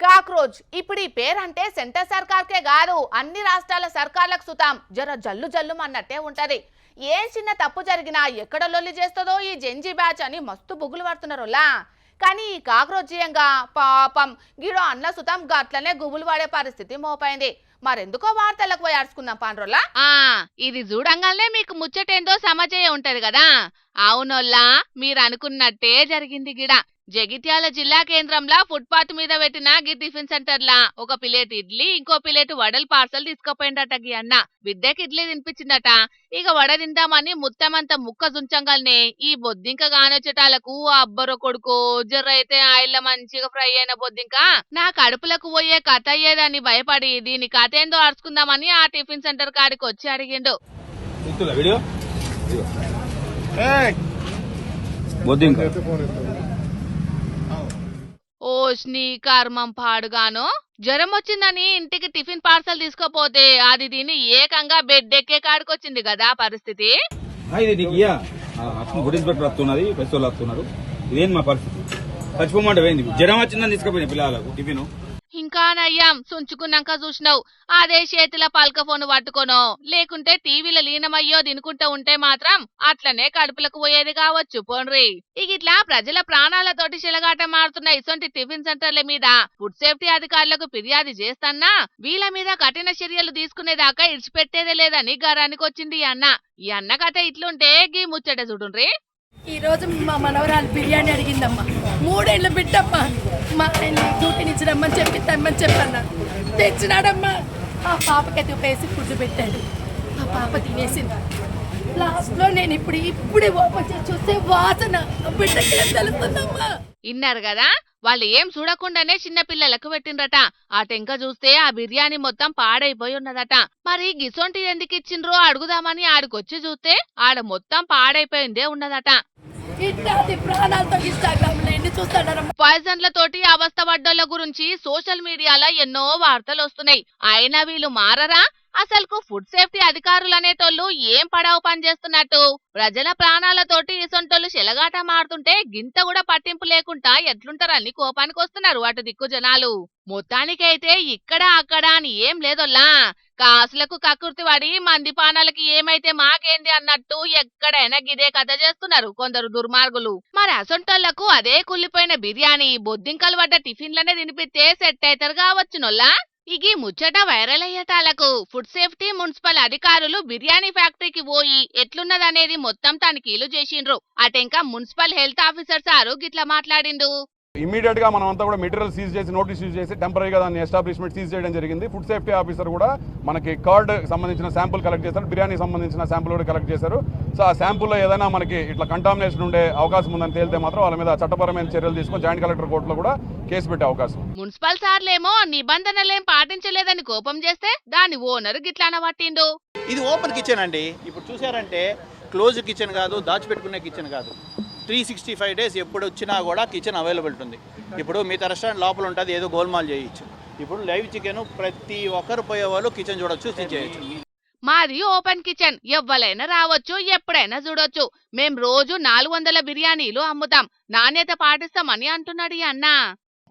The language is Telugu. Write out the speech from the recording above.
కాక్రోచ్ ఇప్పుడు ఈ పేరంటే సెంటర్ సర్కార్కే కాదు అన్ని రాష్ట్రాల సర్కార్లకు సుతాం జర జల్లు జల్లు అన్నట్టే ఉంటది. ఏ చిన్న తప్పు జరిగినా ఎక్కడ లొల్లి చేస్తుందో ఈ జెంజీ బ్యాచ్ అని మస్తు బుగులు పడుతున్నారులా. కానీ ఈ కాక్రోచీయంగా పాపం గిడో అన్న సుతాం గట్లనే గుబులు పడే పరిస్థితి మోపైంది. మరెందుకో వార్తలకు పోయి అడుచుకుందాం పాండ్రోలా. ఇది చూడంగానే మీకు ముచ్చటేందో సమజయ ఉంటది కదా. అవునోల్లా, మీరు అనుకున్నట్టే జరిగింది గిడ. జగిత్యాల జిల్లా కేంద్రంలో ఫుట్పాత్ మీద పెట్టిన గి టిఫిన్ సెంటర్లా ఒక ప్లేట్ ఇడ్లీ ఇంకో ప్లేట్ వడలు పార్సల్ తీసుకుపోయిందట గి అన్న. బిడ్డకి ఇడ్లీ తినిపించిందట. ఇక వడ తిందామని ముత్తమంతా ముక్క జుంచంగానే ఈ బొద్దింక గానొచ్చేటాలకు అబ్బరో కొడుకో జర్ర అయితే ఆయిల్ల మంచిగా ఫ్రై అయిన బొద్దింక నా కడుపులకు పోయే కథ అయ్యేదని భయపడి దీని కథ ఏందో అడుచుకుందామని ఆ టిఫిన్ సెంటర్ కాడికి వచ్చి అడిగిండు. ఓష్ని కర్మం పాడుగాను, జ్వరం వచ్చిందని ఇంటికి టిఫిన్ పార్సల్ తీసుకోపోతే అది దీన్ని ఏకంగా బెడ్ ఎక్కే కాడికొచ్చింది కదా పరిస్థితి. ఇదేం మా పరిస్థితి? చచ్చిపోమంటే పోయింది, జ్వరం వచ్చిందని తీసుకుపోయింది పిల్లలకు టిఫిన్. ఇంకా నయ్యాం సుంచుకున్నాక చూసినావు అదే చేతిలో పల్క ఫోన్ పట్టుకోనో లేకుంటే టీవీలో లీనమయ్యో తినుకుంటూ ఉంటే మాత్రం అట్లనే కడుపులకు పోయేది కావచ్చు. పోన్రి ఇగిట్లా ప్రజల ప్రాణాలతోటి చెలగాట మారుతున్న ఇసొంటి టిఫిన్ సెంటర్ల మీద ఫుడ్ సేఫ్టీ అధికారులకు ఫిర్యాదు చేస్తన్నా వీళ్ళ మీద కఠిన చర్యలు తీసుకునేదాకా ఇడిచిపెట్టేదే లేదని గారానికి వచ్చింది ఈ అన్న. ఈ అన్న కథ ఇట్లుంటే గీ ముచ్చట చూడుండ్రి. ఈ రోజు మా మనవరాలు బిర్యానీ అడిగిందమ్మా. 3 ఏళ్ళ బిడ్డమ్మా. మా ఆయన డ్యూటీనిచ్చి రమ్మని చెప్పి తెమ్మని చెప్పన్నా. తెచ్చినాడమ్మా. ఆ పాపకి తుపేసి ఫుడ్ పెట్టాడు. ఆ పాప తినేసింది. లాస్ట్లో నేను ఇప్పుడు ఓపెన్ చేసి చూస్తే వాసన బిడ్డకి ఏం తెలుస్తుందమ్మా. ఇన్నారు కదా, వాళ్ళు ఏం చూడకుండానే చిన్న పిల్లలకు పెట్టిండ్రట. ఆ టెంక చూస్తే ఆ బిర్యానీ మొత్తం పాడైపోయి ఉన్నదట. మరి గిసొంటి ఎందుకు ఇచ్చిండ్రో అడుగుదామని ఆడికొచ్చి చూస్తే ఆడ మొత్తం పాడైపోయిందే ఉన్నదట. పాయిజన్లతోటి అవస్థ పడ్డోళ్ళ గురించి సోషల్ మీడియాలో ఎన్నో వార్తలు వస్తున్నాయి. అయినా వీళ్ళు మారరా? అసలుకు ఫుడ్ సేఫ్టీ అధికారులు అనేటోళ్ళు ఏం పడావు పనిచేస్తున్నట్టు ప్రజల ప్రాణాలతోటి ఇసొంటోళ్ళు చెలగాట మారుతుంటే గింత కూడా పట్టింపు లేకుండా ఎట్లుంటారని కోపానికి వస్తున్నారు అటు దిక్కు జనాలు. మొత్తానికైతే ఇక్కడ అక్కడ అని ఏం లేదోల్లా. కాసులకు కకృతి పడి మంది పానాలకి ఏమైతే మాకేంది అన్నట్టు ఎక్కడైనా గిదే కథ చేస్తున్నారు కొందరు దుర్మార్గులు. మరి అసొంటోళ్లకు అదే కుళ్ళిపోయిన బిర్యానీ బొద్దింకలు పడ్డ టిఫిన్లనే తినిపిస్తే సెట్ అవుతారు కావచ్చునొల్లా. ఇగి ముచ్చట వైరల్ అయ్యేటాలకు ఫుడ్ సేఫ్టీ మున్సిపల్ అధికారులు బిర్యానీ ఫ్యాక్టరీకి పోయి ఎట్లున్నదనేది మొత్తం తనిఖీలు చేసిండ్రు. అటెంకా మున్సిపల్ హెల్త్ ఆఫీసర్ సారు గిట్లా మాట్లాడిండు. ఇమీడియట్ గా మనం అంతా కూడా మెటీరియల్ సీజ్ చేసి నోటీస్ యూజ్ చేసి టెంపరీగా దాన్ని ఎస్టాబ్లిష్మెంట్ సీజ్ చేయడం జరిగింది. ఫుడ్ సేఫ్టీ ఆఫీసర్ కూడా మనకి కర్డ్ సంబంధించిన శాంపుల్ కలెక్ట్ చేశారు, బిర్యానీ సంబంధించిన శాంపుల్ కూడా కలెక్ట్ చేశారు. సో ఆ శాంపుల్లో ఏదైనా మనకి ఇట్లా కంటామినేషన్ ఉండే అవకాశం ఉందని తేలితే మాత్రం వాళ్ళ మీద చట్టపరమైన చర్యలు తీసుకొని జాయింట్ కలెక్టర్ కోర్టులో కూడా కేసు పెట్టే అవకాశం. మున్సిపల్ సార్లేమో నిబంధనలేం పాటించలేదని కోపం చేస్తే దాని ఓనర్ గిట్లాన పట్టిండు. ఇది ఓపెన్ కిచెన్ అండి. ఇప్పుడు చూసారంటే క్లోజ్ కిచెన్ కాదు, దాచిపెట్టుకునే కిచెన్ కాదు. 365 days ఎప్పుడు వచ్చినా కూడా కిచెన్ అవైలబిలిటీ ఉంది. ఇప్పుడు మిగతా రెస్టారెంట్ లోపల ఉంటుంది, ఏదో గోల్మాల్ చేయొచ్చు. ఇప్పుడు లైవ్ చికెన్ ప్రతి ఒక్కరు పోయే వాళ్ళు కిచెన్ చూడొచ్చు, చేయొచ్చు. మాది ఓపెన్ కిచెన్, ఎవ్వలైనా రావచ్చు, ఎప్పుడైనా చూడొచ్చు. మేం రోజు 400 బిర్యానీలు అమ్ముతాం, నాణ్యత పాటిస్తామని అంటున్నాడు ఈ అన్న.